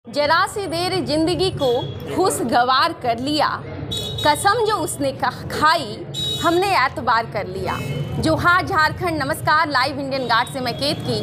जरा सी देर जिंदगी को खुशगवार कर लिया, कसम जो उसने खाई हमने एतबार कर लिया। जोहार झारखंड, नमस्कार। लाइव इंडियन गार्ड से मैं केतकी।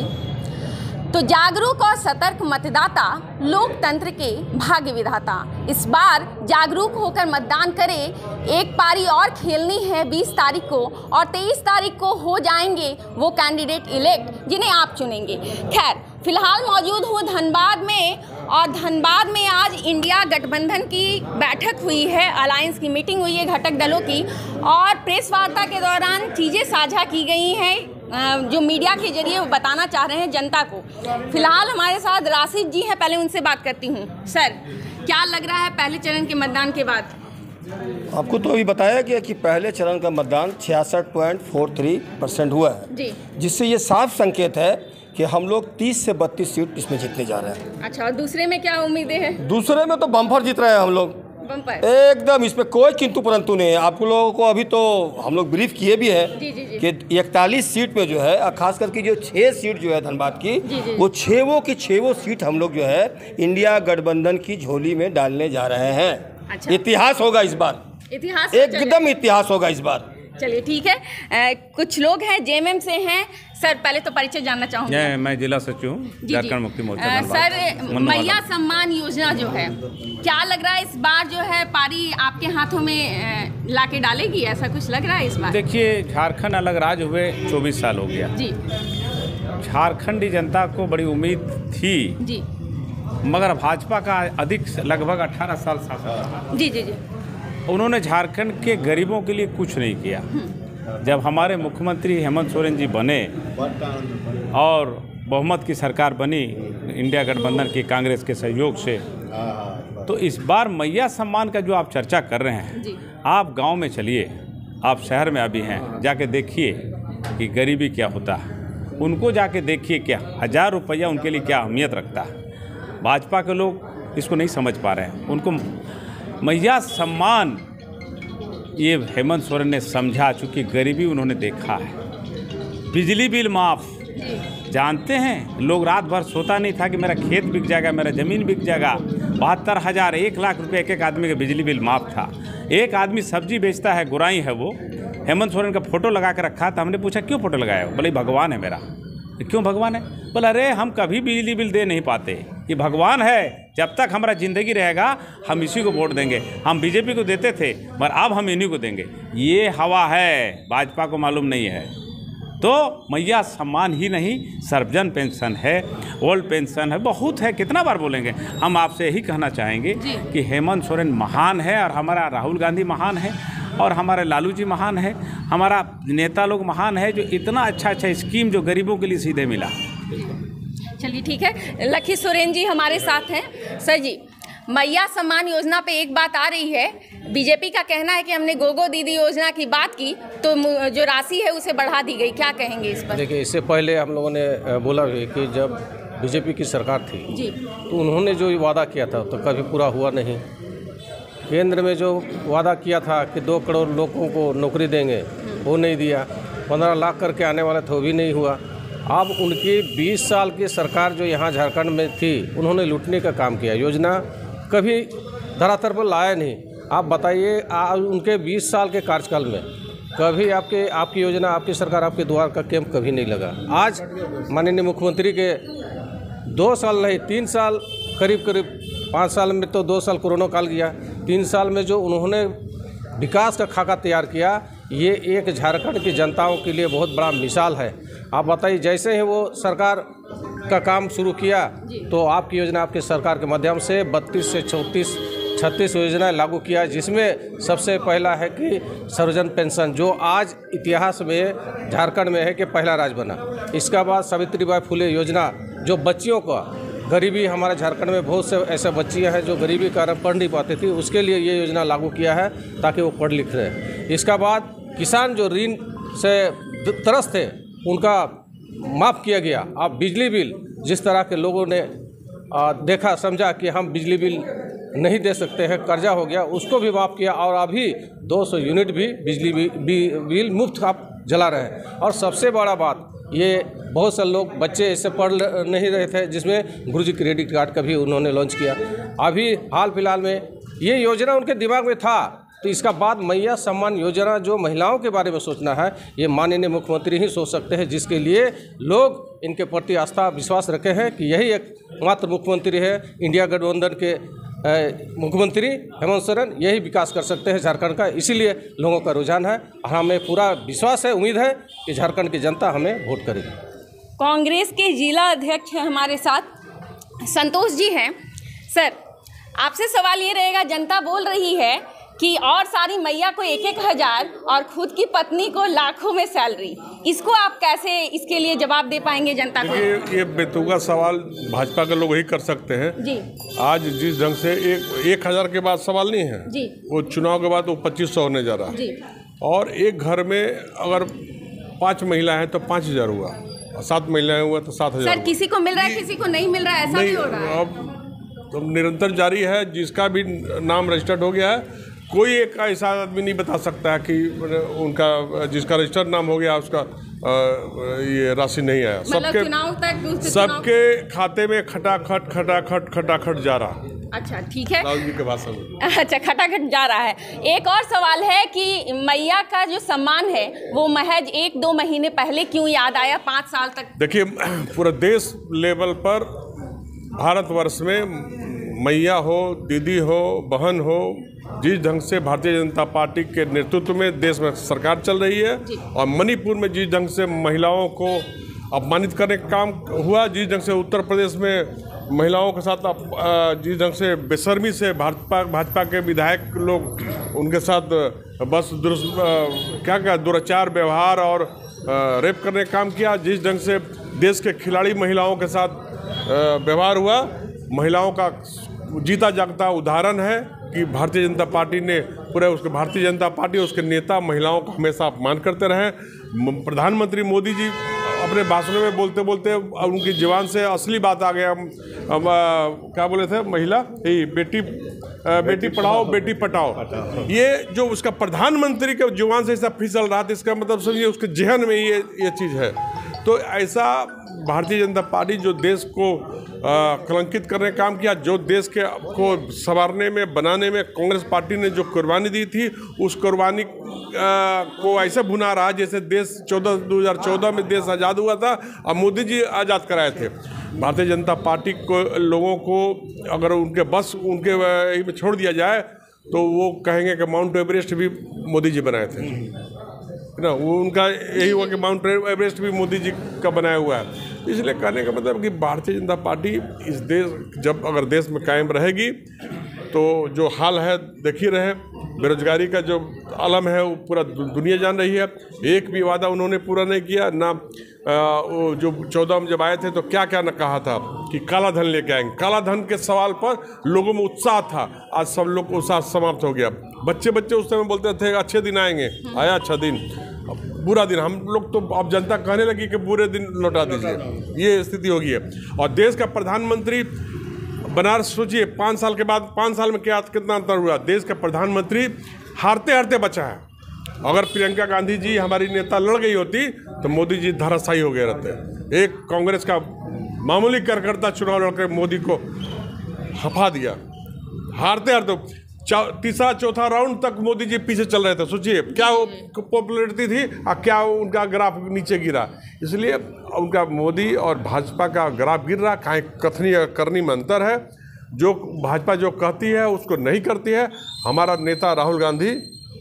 तो जागरूक और सतर्क मतदाता लोकतंत्र के भाग्य विधाता, इस बार जागरूक होकर मतदान करें। एक पारी और खेलनी है 20 तारीख को और 23 तारीख को हो जाएंगे वो कैंडिडेट इलेक्ट जिन्हें आप चुनेंगे। खैर, फिलहाल मौजूद हूँ धनबाद में और धनबाद में आज इंडिया गठबंधन की बैठक हुई है, अलायंस की मीटिंग हुई है घटक दलों की, और प्रेस वार्ता के दौरान चीज़ें साझा की गई हैं जो मीडिया के जरिए वो बताना चाह रहे हैं जनता को। फिलहाल हमारे साथ राशिद जी हैं, पहले उनसे बात करती हूँ। सर, क्या लग रहा है पहले चरण के मतदान के बाद? आपको तो अभी बताया गया कि पहले चरण का मतदान 66.43% हुआ है जी, जिससे ये साफ संकेत है कि हम लोग 30 से 32 सीट इसमें जीतने जा रहे हैं। अच्छा, और दूसरे में क्या उम्मीदें हैं? दूसरे में तो बम्पर जीत रहे हैं हम लोग, बम्पर एकदम। इसमें कोई किंतु परंतु नहीं है। आप लोगों को अभी तो हम लोग ब्रीफ किए भी है कि 41 सीट पे जो है, खास करके जो 6 सीट जो है धनबाद की, वो 6 सीट हम लोग जो है इंडिया गठबंधन की झोली में डालने जा रहे हैं। अच्छा। इतिहास होगा इस बार, इतिहास एकदम इतिहास होगा इस बार। चलिए ठीक है। कुछ लोग हैं जेएमएम से हैं। सर, पहले तो परिचय जानना चाहूँगी। मैं जिला सचिव हूँ झारखंड मुक्ति मोर्चा। सर, मैया सम्मान योजना जो है, क्या लग रहा है इस बार जो है पारी आपके हाथों में लाके डालेगी, ऐसा कुछ लग रहा है इस बार? देखिए, झारखंड अलग राज्य हुए 24 साल हो गया जी। झारखंडी जनता को बड़ी उम्मीद थी जी, मगर भाजपा का अधिक लगभग 18 साल शासन रहा जी। उन्होंने झारखंड के गरीबों के लिए कुछ नहीं किया। जब हमारे मुख्यमंत्री हेमंत सोरेन जी बने और बहुमत की सरकार बनी इंडिया गठबंधन की कांग्रेस के सहयोग से, तो इस बार मैया सम्मान का जो आप चर्चा कर रहे हैं, आप गांव में चलिए, आप शहर में अभी हैं, जाके देखिए कि गरीबी क्या होता है। उनको जाके देखिए क्या 1000 रुपया उनके लिए क्या अहमियत रखता है। भाजपा के लोग इसको नहीं समझ पा रहे हैं। उनको मैया सम्मान ये हेमंत सोरेन ने समझा, चूँकि गरीबी उन्होंने देखा है। बिजली बिल माफ़, जानते हैं लोग रात भर सोता नहीं था कि मेरा खेत बिक जाएगा, मेरा ज़मीन बिक जाएगा। 72,000 1 लाख रुपए एक आदमी का बिजली बिल माफ़ था। एक आदमी सब्जी बेचता है, गुराई है, वो हेमंत सोरेन का फोटो लगा कर रखा था। हमने पूछा क्यों फोटो लगाया? बोले भगवान है मेरा। क्यों भगवान है? बोला अरे हम कभी बिजली बिल दे नहीं पाते, ये भगवान है, जब तक हमारा ज़िंदगी रहेगा हम इसी को वोट देंगे। हम बीजेपी को देते थे मगर अब हम इन्हीं को देंगे। ये हवा है, भाजपा को मालूम नहीं है। तो मैया सम्मान ही नहीं, सर्वजन पेंशन है, ओल्ड पेंशन है, बहुत है, कितना बार बोलेंगे। हम आपसे यही कहना चाहेंगे कि हेमंत सोरेन महान है और हमारा राहुल गांधी महान है और हमारे लालू जी महान है, हमारा नेता लोग महान है, जो इतना अच्छा स्कीम जो गरीबों के लिए सीधे मिला। चलिए ठीक है। लखी सोरेन जी हमारे साथ हैं। सर जी, मैया सम्मान योजना पे एक बात आ रही है, बीजेपी का कहना है कि हमने गोगो दीदी योजना की बात की तो जो राशि है उसे बढ़ा दी गई, क्या कहेंगे इस पर? देखिए, इससे पहले हम लोगों ने बोला भी कि जब बीजेपी की सरकार थी जी, तो उन्होंने जो वादा किया था तो कभी पूरा हुआ नहीं। केंद्र में जो वादा किया था कि 2 करोड़ लोगों को नौकरी देंगे, वो नहीं दिया। 15 लाख करके आने वाला था, वो भी नहीं हुआ। अब उनकी 20 साल की सरकार जो यहाँ झारखंड में थी, उन्होंने लूटने का काम किया, योजना कभी धरातल पर लाया नहीं। आप बताइए, उनके 20 साल के कार्यकाल में कभी आपकी योजना, आपकी सरकार, आपके द्वार का कैंप कभी नहीं लगा। आज माननीय मुख्यमंत्री के 2 साल नहीं 3 साल, करीब 5 साल में तो 2 साल कोरोना काल गया, 3 साल में जो उन्होंने विकास का खाका तैयार किया, ये एक झारखंड की जनताओं के लिए बहुत बड़ा मिसाल है। आप बताइए, जैसे ही वो सरकार का काम शुरू किया तो आपकी योजना, आपकी सरकार के माध्यम से 32 से 36 योजनाएं लागू किया, जिसमें सबसे पहला है कि सर्वजन पेंशन, जो आज इतिहास में झारखंड में है कि पहला राज्य बना। इसके बाद सावित्रीबाई फुले योजना, जो बच्चियों का गरीबी, हमारे झारखंड में बहुत से ऐसे बच्चियां हैं जो गरीबी के कारण पढ़ नहीं पाती थी, उसके लिए ये योजना लागू किया है ताकि वो पढ़ लिख रहे। इसके बाद किसान जो ऋण से त्रस्त थे उनका माफ़ किया गया। अब बिजली बिल, जिस तरह के लोगों ने देखा समझा कि हम बिजली बिल नहीं दे सकते हैं, कर्जा हो गया, उसको भी माफ़ किया और अभी 200 यूनिट भी बिजली बिल मुफ्त आप जला रहे हैं। और सबसे बड़ा बात, ये बहुत से लोग बच्चे ऐसे पढ़ नहीं रहे थे, जिसमें गुरुजी क्रेडिट कार्ड का भी उन्होंने लॉन्च किया। अभी हाल फिलहाल में ये योजना उनके दिमाग में था, तो इसका बाद मैया सम्मान योजना जो महिलाओं के बारे में सोचना है, ये माननीय मुख्यमंत्री ही सोच सकते हैं, जिसके लिए लोग इनके प्रति आस्था विश्वास रखे हैं कि यही एक मात्र मुख्यमंत्री है इंडिया गठबंधन के मुख्यमंत्री हेमंत सोरेन, यही विकास कर सकते हैं झारखंड का। इसीलिए लोगों का रुझान है, हमें पूरा विश्वास है, उम्मीद है कि झारखंड की जनता हमें वोट करेगी। कांग्रेस के जिला अध्यक्ष हैं हमारे साथ, संतोष जी हैं। सर, आपसे सवाल ये रहेगा, जनता बोल रही है कि और सारी मैया को 1-1 हज़ार और खुद की पत्नी को लाखों में सैलरी, इसको आप कैसे इसके लिए जवाब दे पाएंगे जनता को? ये बेतुका सवाल भाजपा के लोग ही कर सकते हैं जी। आज जिस ढंग से 1,000 के बाद सवाल नहीं है जी। वो चुनाव के बाद वो 2500 होने जा रहा है जी। और एक घर में अगर 5 महिला हैं तो 5,000 हुआ, 7 महिलाएं हुआ तो 7,000। सर, किसी को मिल रहा है, किसी को नहीं मिल रहा है, ऐसा भी हो रहा है? अब तो निरंतर जारी है, जिसका भी नाम रजिस्टर्ड हो गया है, कोई एक ऐसा आदमी नहीं बता सकता है कि उनका जिसका रजिस्टर्ड नाम हो गया उसका ये राशि नहीं आया। सबके खाते में खटाखट जा रहा। अच्छा, ठीक है। राहुल जी के भाषण में अच्छा, खटाखट जा रहा है। एक और सवाल है कि मैया का जो सम्मान है वो महज 1-2 महीने पहले क्यों याद आया 5 साल तक? देखिए, पूरा देश लेवल पर भारतवर्ष में मैया हो, दीदी हो, बहन हो, जिस ढंग से भारतीय जनता पार्टी के नेतृत्व में देश में सरकार चल रही है और मणिपुर में जिस ढंग से महिलाओं को अपमानित करने का काम हुआ, जिस ढंग से उत्तर प्रदेश में महिलाओं के साथ जिस ढंग से बेशर्मी से भाजपा के विधायक लोग उनके साथ बस क्या दुराचार व्यवहार और रेप करने का काम किया, जिस ढंग से देश के खिलाड़ी महिलाओं के साथ व्यवहार हुआ, महिलाओं का जीता जागता उदाहरण है कि भारतीय जनता पार्टी ने उसके भारतीय जनता पार्टी उसके नेता महिलाओं का हमेशा अपमान करते रहे। प्रधानमंत्री मोदी जी अपने भाषणों में बोलते बोलते उनकी जुबान से असली बात आ गया। क्या बोले थे? महिला ही बेटी पढ़ाओ बेटी पटाओ। ये जो उसका प्रधानमंत्री के जुबान से ऐसा फिसल रहा था, इसका मतलब समझिए उसके जहन में ये चीज़ है। तो ऐसा भारतीय जनता पार्टी जो देश को कलंकित करने का काम किया, जो देश को संवारने में बनाने में कांग्रेस पार्टी ने जो कुर्बानी दी थी, उस कुर्बानी को ऐसे भुना रहा जैसे देश 2014 में देश आज़ाद हुआ था और मोदी जी आज़ाद कराए थे। भारतीय जनता पार्टी को लोगों को अगर उनके छोड़ दिया जाए तो वो कहेंगे कि माउंट एवरेस्ट भी मोदी जी बनाए थे ना, वो उनका यही हुआ कि माउंट एवरेस्ट भी मोदी जी का बनाया हुआ है। इसलिए कहने का मतलब कि भारतीय जनता पार्टी इस देश अगर देश में कायम रहेगी तो जो हाल है देख ही रहे, बेरोजगारी का जो आलम है वो पूरा दुनिया जान रही है। एक भी वादा उन्होंने पूरा नहीं किया ना। वो जो 14 में जब आए थे तो क्या क्या न कहा था कि काला धन लेके आएंगे। काला धन के सवाल पर लोगों में उत्साह था, आज सब लोग का उत्साह समाप्त हो गया। बच्चे उस समय बोलते थे अच्छे दिन आएंगे, आया अच्छा दिन, बुरा दिन। हम लोग तो अब जनता कहने लगी कि बुरे दिन लौटा दीजिए, ये स्थिति हो गई है। और देश का प्रधानमंत्री बनारस सोचिए 5 साल के बाद, 5 साल में कितना अंतर हुआ। देश का प्रधानमंत्री हारते बचा है। अगर प्रियंका गांधी जी हमारी नेता लड़ गई होती तो मोदी जी धराशायी हो गए रहते। एक कांग्रेस का मामूली कार्यकर्ता चुनाव लड़कर मोदी को हफा दिया। हारते तीसरा चौथा राउंड तक मोदी जी पीछे चल रहे थे। सोचिए क्या पॉपुलैरिटी थी और क्या उनका ग्राफ नीचे गिरा। इसलिए उनका मोदी और भाजपा का ग्राफ गिर रहा। कहीं कथनी करनी में अंतर है। जो भाजपा जो कहती है उसको नहीं करती है। हमारा नेता राहुल गांधी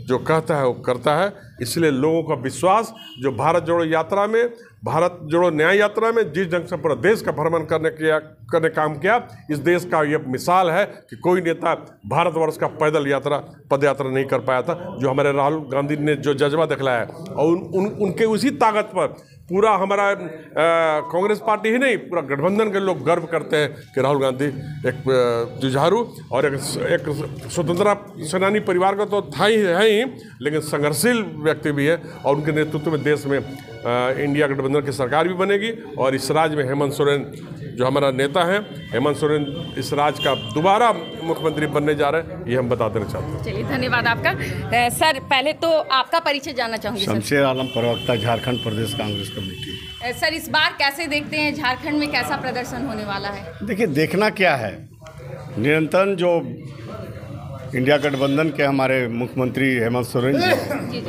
जो कहता है वो करता है। इसलिए लोगों का विश्वास जो भारत जोड़ो यात्रा में, भारत जोड़ो न्याय यात्रा में जिस ढंग से पूरा देश का भ्रमण करने काम किया, इस देश का यह मिसाल है कि कोई नेता भारतवर्ष का पैदल यात्रा पद यात्रा नहीं कर पाया था। जो हमारे राहुल गांधी ने जो जज्बा दिखलाया और उनके उसी ताकत पर पूरा हमारा कांग्रेस पार्टी ही नहीं, पूरा गठबंधन के लोग गर्व करते हैं कि राहुल गांधी एक जुझारू और एक स्वतंत्रता सेनानी परिवार का तो था ही है ही, लेकिन संघर्षशील व्यक्ति भी है और उनके नेतृत्व में देश में इंडिया गठबंधन की सरकार भी बनेगी और इस राज्य में हेमंत सोरेन जो हमारा नेता है, हेमंत सोरेन इस राज्य का दोबारा मुख्यमंत्री बनने जा रहे हैं, ये हम बता देना चाहते हैं। चलिए धन्यवाद आपका। सर पहले तो आपका परिचय जानना चाहूँगी। शमशेर आलम, प्रवक्ता, झारखंड प्रदेश कांग्रेस कमेटी। सर इस बार कैसे देखते हैं, झारखंड में कैसा प्रदर्शन होने वाला है? देखिए, देखना क्या है, निरंतर जो इंडिया गठबंधन के हमारे मुख्यमंत्री हेमंत सोरेन जी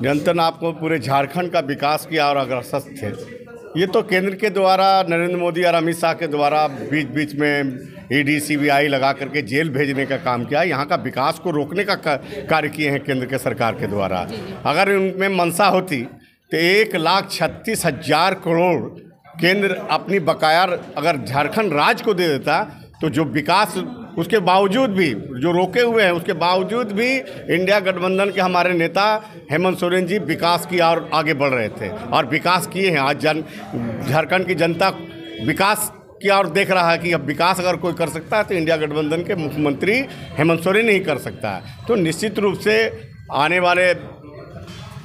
निरंतर आपको पूरे झारखंड का विकास किया और अग्रसर थे। ये तो केंद्र के द्वारा नरेंद्र मोदी और अमित शाह के द्वारा बीच बीच में ईडी सीबीआई लगा करके जेल भेजने का काम किया, यहाँ का विकास को रोकने का कार्य किए हैं केंद्र के सरकार के द्वारा। अगर उनमें मंशा होती तो 1,36,000 करोड़ केंद्र अपनी बकाया अगर झारखंड राज्य को दे देता तो जो विकास उसके बावजूद भी जो रोके हुए हैं उसके बावजूद भी इंडिया गठबंधन के हमारे नेता हेमंत सोरेन जी विकास की ओर आगे बढ़ रहे थे और विकास किए हैं। आज झारखंड की जनता विकास की ओर देख रहा है कि अब विकास अगर कोई कर सकता है तो इंडिया गठबंधन के मुख्यमंत्री हेमंत सोरेन ही कर सकता है। तो निश्चित रूप से आने वाले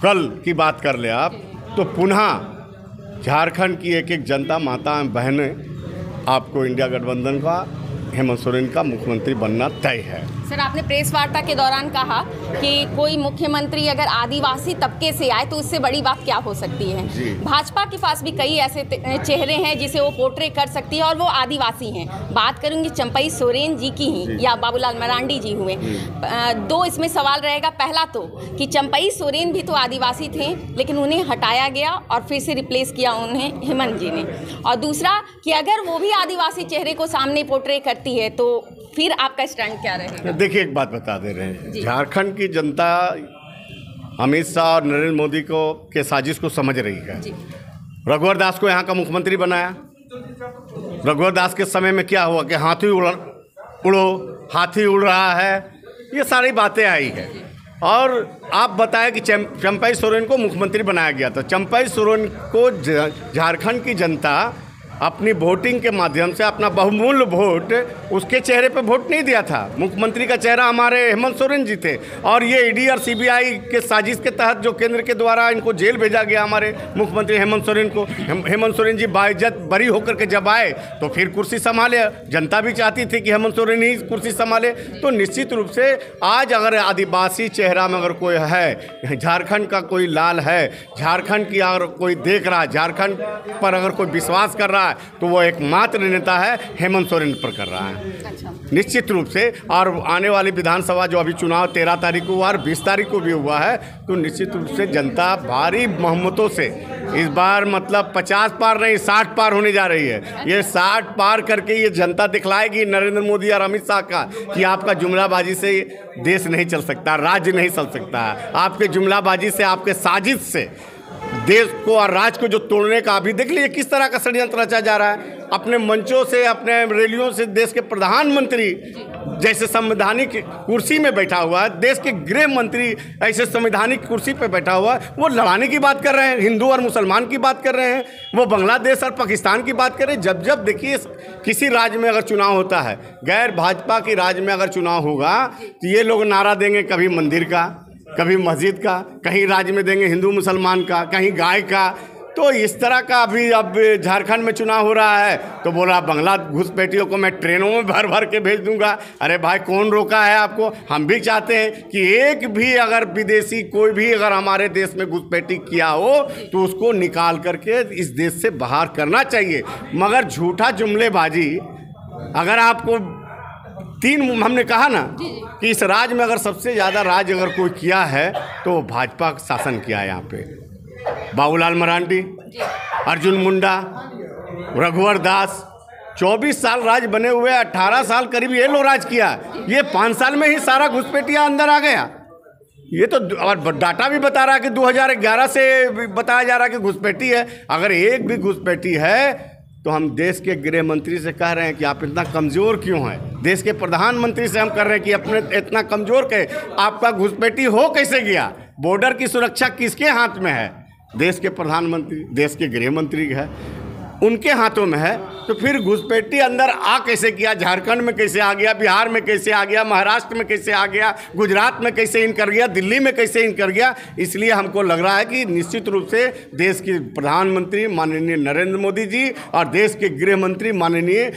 कल की बात कर ले आप तो पुनः झारखंड की एक एक जनता माता बहनें आपको इंडिया गठबंधन का हेमंत सोरेन का मुख्यमंत्री बनना तय है। सर आपने प्रेस वार्ता के दौरान कहा कि कोई मुख्यमंत्री अगर आदिवासी तबके से आए तो उससे बड़ी बात क्या हो सकती है। भाजपा के पास भी कई ऐसे चेहरे हैं जिसे वो पोर्ट्रे कर सकती है और वो आदिवासी हैं। बात करूंगी चंपई सोरेन जी की ही या बाबूलाल मरांडी जी हुए। दो इसमें सवाल रहेगा। पहला तो कि चंपई सोरेन भी तो आदिवासी थे लेकिन उन्हें हटाया गया और फिर से रिप्लेस किया उन्हें हेमंत जी ने, और दूसरा कि अगर वो भी आदिवासी चेहरे को सामने पोर्ट्रे करती है तो फिर आपका स्टैंड क्या रहेगा? देखिए, एक बात बता दे रहे हैं, झारखंड की जनता अमित शाह और नरेंद्र मोदी को के साजिश को समझ रही है। रघुवर दास को यहाँ का मुख्यमंत्री बनाया। रघुवर दास के समय में क्या हुआ कि हाथी उड़ो, हाथी उड़ रहा है, ये सारी बातें आई है। और आप बताएं कि चंपई सोरेन को मुख्यमंत्री बनाया गया था। चंपई सोरेन को झारखंड की जनता अपनी वोटिंग के माध्यम से अपना बहुमूल्य वोट उसके चेहरे पे वोट नहीं दिया था। मुख्यमंत्री का चेहरा हमारे हेमंत सोरेन जी थे और ये ईडी और सीबीआई के साजिश के तहत जो केंद्र के द्वारा इनको जेल भेजा गया हमारे मुख्यमंत्री हेमंत सोरेन को, हेमंत सोरेन जी बाइज्जत बरी होकर के जब आए तो फिर कुर्सी संभाले। जनता भी चाहती थी कि हेमंत सोरेन ही कुर्सी संभाले। तो निश्चित रूप से आज अगर आदिवासी चेहरा में अगर कोई है, झारखंड का कोई लाल है, झारखंड की अगर कोई देख रहा है, झारखंड पर अगर कोई विश्वास कर रहा है तो वो एकमात्र नेता है हेमंत सोरेन पर कर रहा है। निश्चित रूप से। और आने वाली विधानसभा जो अभी चुनाव 13 तारीख को हुआ और 20 तारीख को भी हुआ है तो निश्चित रूप से जनता भारी बहुमतों से इस बार मतलब 50 पार नहीं 60 पार होने जा रही है। ये 60 पार करके ये जनता दिखलाएगी नरेंद्र मोदी और अमित शाह का कि आपका जुमलाबाजी से देश नहीं चल सकता, राज्य नहीं चल सकता है। आपके जुमलाबाजी से, आपके साजिश से देश को और राज्य को जो तोड़ने का अभी देख लीजिए किस तरह का षड्यंत्र रचा जा रहा है। अपने मंचों से, अपने रैलियों से देश के प्रधानमंत्री जैसे संवैधानिक कुर्सी में बैठा हुआ है, देश के गृह मंत्री ऐसे संवैधानिक कुर्सी पर बैठा हुआ है, वो लड़ाने की बात कर रहे हैं, हिंदू और मुसलमान की बात कर रहे हैं, वो बांग्लादेश और पाकिस्तान की बात कर रहे हैं। जब जब देखिए किसी राज्य में अगर चुनाव होता है, गैर भाजपा के राज्य में अगर चुनाव होगा तो ये लोग नारा देंगे कभी मंदिर का, कभी मस्जिद का, कहीं राज्य में देंगे हिंदू मुसलमान का, कहीं गाय का। तो इस तरह का अभी अब झारखंड में चुनाव हो रहा है तो बोला बांग्ला घुसपैठियों को मैं ट्रेनों में भर भर के भेज दूंगा। अरे भाई कौन रोका है आपको? हम भी चाहते हैं कि एक भी अगर विदेशी कोई भी अगर हमारे देश में घुसपैठी किया हो तो उसको निकाल करके इस देश से बाहर करना चाहिए। मगर झूठा जुमलेबाजी अगर आपको हमने कहा ना कि इस राज्य में अगर सबसे ज़्यादा राज अगर कोई किया है तो भाजपा शासन किया है। यहाँ पे बाबूलाल मरांडी, अर्जुन मुंडा, रघुवर दास 24 साल राज बने हुए, 18 साल करीब ये लोग राज किया। ये 5 साल में ही सारा घुसपैठिया अंदर आ गया। ये तो और डाटा भी बता रहा है कि 2011 से बताया जा रहा है कि घुसपैठी है। अगर एक भी घुसपैठी है तो हम देश के गृह मंत्री से कह रहे हैं कि आप इतना कमज़ोर क्यों हैं। देश के प्रधानमंत्री से हम कर रहे हैं कि अपने इतना कमज़ोर के आपका घुसपैठी हो कैसे गया? बॉर्डर की सुरक्षा किसके हाथ में है? देश के प्रधानमंत्री, देश के गृह मंत्री है, उनके हाथों में है। तो फिर घुसपैठी अंदर आ कैसे किया? झारखंड में कैसे आ गया, बिहार में कैसे आ गया, महाराष्ट्र में कैसे आ गया, गुजरात में कैसे इन कर गया, दिल्ली में कैसे इन कर गया? इसलिए हमको लग रहा है कि निश्चित रूप से देश के प्रधानमंत्री माननीय नरेंद्र मोदी जी और देश के गृह मंत्री माननीय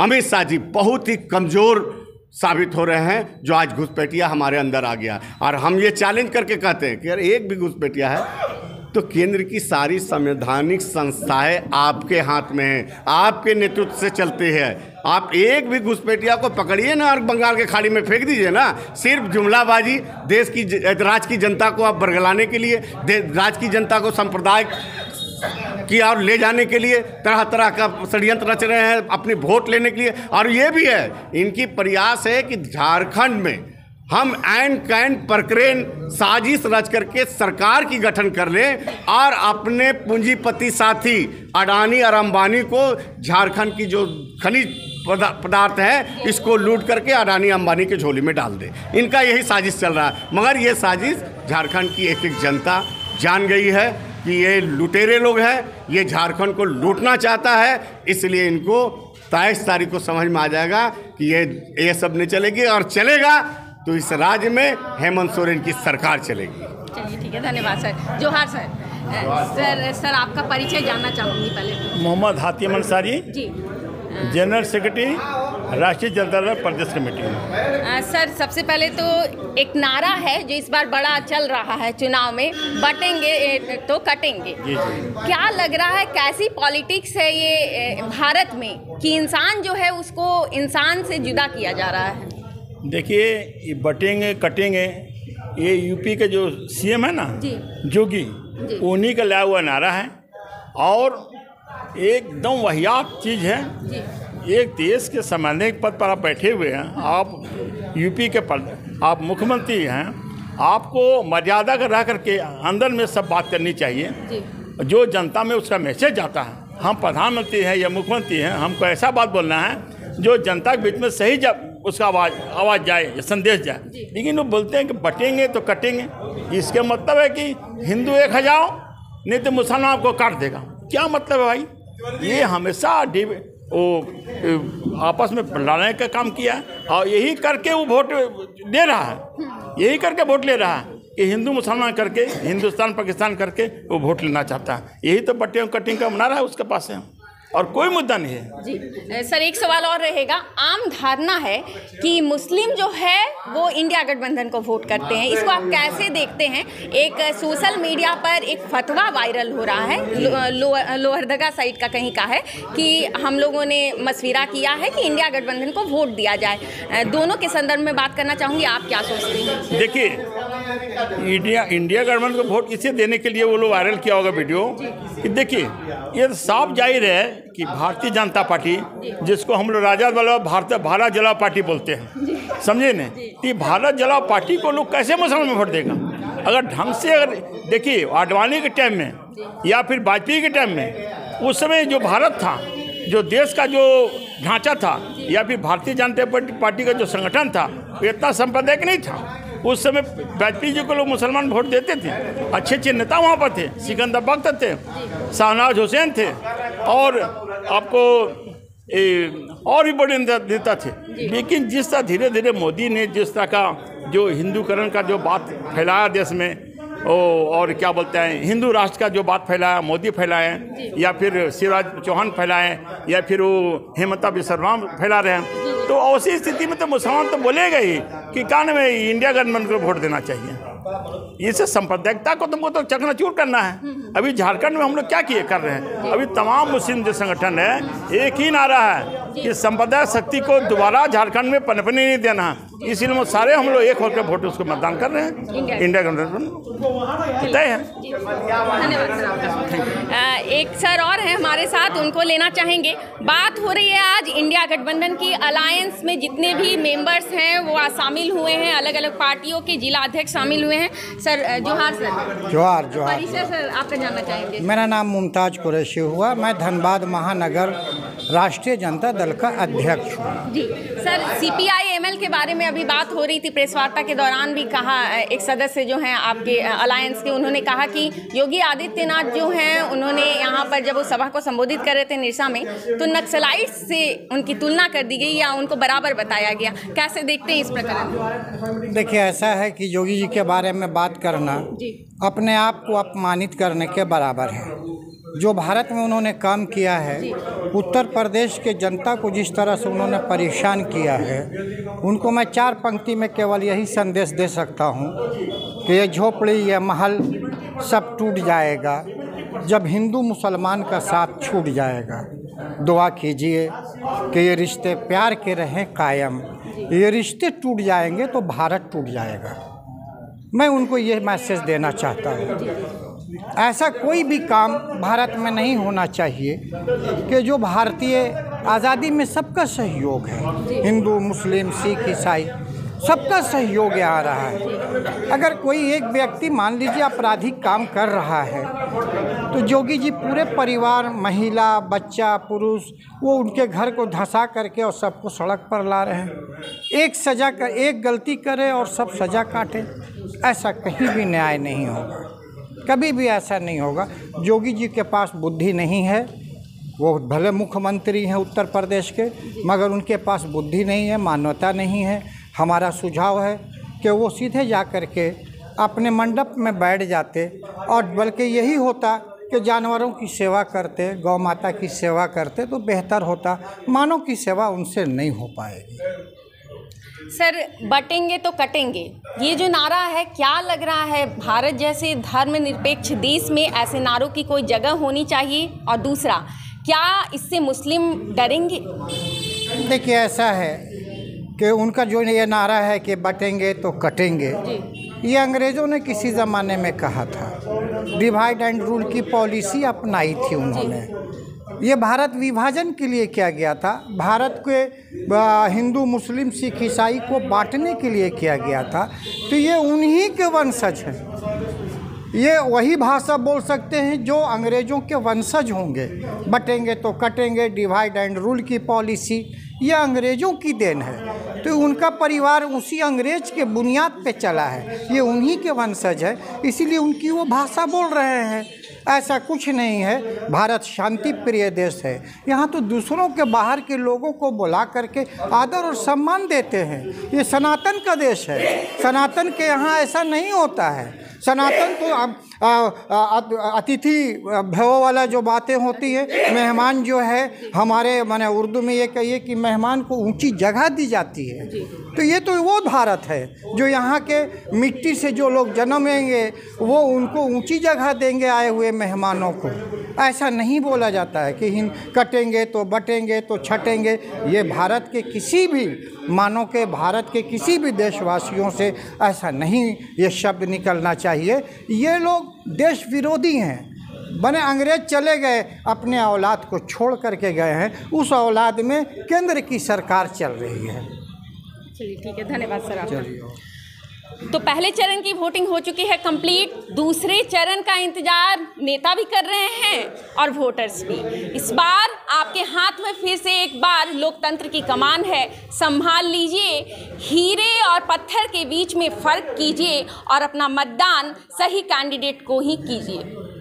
अमित शाह जी बहुत ही कमज़ोर साबित हो रहे हैं, जो आज घुसपैठिया हमारे अंदर आ गया। और हम ये चैलेंज करके कहते हैं कि अगर एक भी घुसपैठिया है तो केंद्र की सारी संवैधानिक संस्थाएं आपके हाथ में हैं, आपके नेतृत्व से चलते हैं। आप एक भी घुसपैठिया को पकड़िए ना और बंगाल के खाड़ी में फेंक दीजिए ना, सिर्फ जुमलाबाजी, देश की राज्य की जनता को आप बरगलाने के लिए, राज्य की जनता को सांप्रदायिक की और ले जाने के लिए तरह तरह का षड्यंत्र रच रहे हैं अपनी वोट लेने के लिए। और ये भी है, इनकी प्रयास है कि झारखंड में हम ऐन कैन प्रकरण साजिश रच करके सरकार की गठन कर लें और अपने पूंजीपति साथी अडानी और अंबानी को झारखंड की जो खनिज पदार्थ है इसको लूट करके अडानी अंबानी के झोली में डाल दे। इनका यही साजिश चल रहा है। मगर ये साजिश झारखंड की एक एक जनता जान गई है कि ये लुटेरे लोग हैं, ये झारखंड को लूटना चाहता है। इसलिए इनको 23 तारीख को समझ में आ जाएगा कि ये सब नहीं चलेगी, और चलेगा तो इस राज्य में हेमंत सोरेन की सरकार चलेगी। चलिए ठीक है, धन्यवाद सर। जोहार सर। सर आपका परिचय जानना चाहूँगी पहले। मोहम्मद हातिम अंसारी जी, जनरल सेक्रेटरी राष्ट्रीय जनता दल प्रदेश कमेटी। सर सबसे पहले तो एक नारा है जो इस बार बड़ा चल रहा है चुनाव में, बटेंगे तो कटेंगे। जी जी। क्या लग रहा है, कैसी पॉलिटिक्स है ये भारत में कि इंसान जो है उसको इंसान से जुदा किया जा रहा है? देखिए, ये बटेंगे कटेंगे, ये यूपी के जो सीएम है ना जी, जोगी, उन्हीं का लाया हुआ नारा है और एकदम वाहियात चीज़ है। एक देश के संवैधानिक पद पर आप बैठे हुए हैं, आप यूपी के पद, आप मुख्यमंत्री हैं, आपको मर्यादा का रह करके अंदर में सब बात करनी चाहिए। जो जनता में उसका मैसेज जाता है, हम प्रधानमंत्री हैं या मुख्यमंत्री हैं, हमको ऐसा बात बोलना है जो जनता के बीच में सही उसका आवाज़ जाए या संदेश जाए। लेकिन वो बोलते हैं कि बटेंगे तो कटेंगे, इसके मतलब है कि हिंदू एक हो जाओ नहीं तो मुसलमान आपको काट देगा। क्या मतलब है भाई? ये हमेशा आपस में लड़ाने का काम किया है और यही करके वो वोट दे रहा है, यही करके वोट ले रहा है कि हिंदू मुसलमान करके, हिंदुस्तान पाकिस्तान करके वो वोट लेना चाहता है। यही तो बटेंगे कटिंग का बना रहा है उसके पास है, और कोई मुद्दा नहीं है। जी सर, एक सवाल और रहेगा। आम धारणा है कि मुस्लिम जो है वो इंडिया गठबंधन को वोट करते हैं, इसको आप कैसे देखते हैं? एक सोशल मीडिया पर एक फतवा वायरल हो रहा है, लोहरदगा साइड का कहीं का है कि हम लोगों ने मशविरा किया है कि इंडिया गठबंधन को वोट दिया जाए। दोनों के संदर्भ में बात करना चाहूँगी, आप क्या सोचते हैं? देखिए, इंडिया गठबंधन को वोट इसे देने के लिए वो लोग वायरल किया होगा वीडियो कि देखिए, ये साफ जाहिर है कि भारतीय जनता पार्टी, जिसको हम लोग राजा भारत जलाओ पार्टी बोलते हैं, समझे न, कि भारत जलाओ पार्टी को लोग कैसे मुसलमान में वोट देगा? अगर ढंग से, अगर देखिए आडवाणी के टाइम में या फिर वाजपेयी के टाइम में, उस समय जो भारत था, जो देश का जो ढांचा था, या फिर भारतीय जनता पार्टी का जो संगठन था, वो इतना सांप्रदायिक नहीं था। उस समय वाजपेयी जी को लोग मुसलमान वोट देते थे, अच्छे अच्छे नेता वहाँ पर थे, सिकंदर बख्त थे, शाहनवाज हुसैन थे, और आपको और भी बड़े नेता थे। लेकिन जिस तरह धीरे धीरे मोदी ने जिस तरह का जो हिंदूकरण का जो बात फैलाया देश में, और क्या बोलते हैं, हिंदू राष्ट्र का जो बात फैलाया, मोदी फैलाए, या फिर शिवराज चौहान फैलाए, या फिर वो हेमंता बिस्वा फैला रहे हैं, तो ऐसी स्थिति में तो मुसलमान तो बोलेगा ही कि कान में इंडिया गठबंधन को वोट देना चाहिए। इससे सांप्रदायिकता को तुमको तो चकनाचूर करना है। अभी झारखंड में हम लोग क्या किए कर रहे हैं? अभी तमाम मुस्लिम जो संगठन है, एक ही नारा है कि सांप्रदायिक शक्ति को दोबारा झारखंड में पनपने नहीं देना है। इसीलिए वो सारे हम लोग एक होकर वोट उसको मतदान कर रहे हैं। इंडिया गठबंधन तय है। धन्यवाद सर आपका। एक सर और हैं हमारे साथ, उनको लेना चाहेंगे। बात हो रही है आज इंडिया गठबंधन की अलायंस में जितने भी मेंबर्स हैं वो शामिल हुए हैं, अलग अलग पार्टियों के जिला अध्यक्ष शामिल हुए हैं। सर जोहार सर। जोहार। परिचय सर आपका जानना चाहेंगे? मेरा नाम मुमताज कुरैशी हुआ, मैं धनबाद महानगर राष्ट्रीय जनता दल का अध्यक्ष हूँ। जी सर, CPI-ML के बारे में अभी बात हो रही थी, प्रेस वार्ता के दौरान भी कहा एक सदस्य जो हैं आपके अलायंस के, उन्होंने कहा कि योगी आदित्यनाथ जो हैं उन्होंने यहाँ पर जब वो सभा को संबोधित कर रहे थे निरसा में, तो नक्सलाइट्स से उनकी तुलना कर दी गई या उनको बराबर बताया गया। कैसे देखते हैं इस प्रकरण? देखिए, ऐसा है कि योगी जी के बारे में बात करना अपने आप को अपमानित करने के बराबर है। जो भारत में उन्होंने काम किया है, उत्तर प्रदेश के जनता को जिस तरह से उन्होंने परेशान किया है, उनको मैं 4 पंक्ति में केवल यही संदेश दे सकता हूँ कि ये झोपड़ी, ये महल सब टूट जाएगा जब हिंदू मुसलमान का साथ छूट जाएगा। दुआ कीजिए कि ये रिश्ते प्यार के रहें कायम। ये रिश्ते टूट जाएंगे तो भारत टूट जाएगा। मैं उनको ये मैसेज देना चाहता हूँ। ऐसा कोई भी काम भारत में नहीं होना चाहिए कि जो भारतीय आज़ादी में सबका सहयोग है, हिंदू मुस्लिम सिख ईसाई सबका सहयोग आ रहा है। अगर कोई एक व्यक्ति मान लीजिए आपराधिक काम कर रहा है तो योगी जी पूरे परिवार, महिला, बच्चा, पुरुष, वो उनके घर को धंसा करके और सबको सड़क पर ला रहे हैं। एक गलती करे और सब सज़ा काटे, ऐसा कहीं भी न्याय नहीं होगा, कभी भी ऐसा नहीं होगा। योगी जी के पास बुद्धि नहीं है, वो भले मुख्यमंत्री हैं उत्तर प्रदेश के, मगर उनके पास बुद्धि नहीं है, मानवता नहीं है। हमारा सुझाव है कि वो सीधे जा कर के अपने मंडप में बैठ जाते और बल्कि यही होता कि जानवरों की सेवा करते, गौ माता की सेवा करते तो बेहतर होता। मानव की सेवा उनसे नहीं हो पाएगी। सर, बटेंगे तो कटेंगे, ये जो नारा है, क्या लग रहा है भारत जैसे धर्मनिरपेक्ष देश में ऐसे नारों की कोई जगह होनी चाहिए? और दूसरा, क्या इससे मुस्लिम डरेंगे? देखिए, ऐसा है कि उनका जो ये नारा है कि बटेंगे तो कटेंगे, ये अंग्रेज़ों ने किसी ज़माने में कहा था। डिवाइड एंड रूल की पॉलिसी अपनाई थी उन्होंने। ये भारत विभाजन के लिए किया गया था, भारत के हिंदू मुस्लिम सिख ईसाई को बांटने के लिए किया गया था। तो ये उन्हीं के वंशज हैं, ये वही भाषा बोल सकते हैं जो अंग्रेज़ों के वंशज होंगे। बटेंगे तो कटेंगे, डिवाइड एंड रूल की पॉलिसी ये अंग्रेज़ों की देन है। तो उनका परिवार उसी अंग्रेज़ के बुनियाद पे चला है, ये उन्हीं के वंशज है, इसीलिए उनकी वो भाषा बोल रहे हैं। ऐसा कुछ नहीं है। भारत शांति प्रिय देश है। यहाँ तो दूसरों के बाहर के लोगों को बुला करके आदर और सम्मान देते हैं। ये सनातन का देश है, सनातन के यहाँ ऐसा नहीं होता है। सनातन तो अतिथि भव वाला जो बातें होती है, मेहमान जो है हमारे माने उर्दू में ये कहिए कि मेहमान को ऊंची जगह दी जाती है। तो ये तो वो भारत है जो यहाँ के मिट्टी से जो लोग जन्मेंगे वो उनको ऊंची जगह देंगे आए हुए मेहमानों को। ऐसा नहीं बोला जाता है कि कटेंगे तो बटेंगे तो छटेंगे। ये भारत के किसी भी मानो के भारत के किसी भी देशवासियों से ऐसा नहीं ये शब्द निकलना चाहिए। ये लोग देश विरोधी हैं। बने अंग्रेज चले गए, अपने औलाद को छोड़ करके गए हैं, उस औलाद में केंद्र की सरकार चल रही है। चलिए ठीक है, धन्यवाद सर आपका। तो पहले चरण की वोटिंग हो चुकी है कंप्लीट, दूसरे चरण का इंतजार नेता भी कर रहे हैं और वोटर्स भी। इस बार आपके हाथ में फिर से एक बार लोकतंत्र की कमान है, संभाल लीजिए, हीरे और पत्थर के बीच में फर्क कीजिए और अपना मतदान सही कैंडिडेट को ही कीजिए।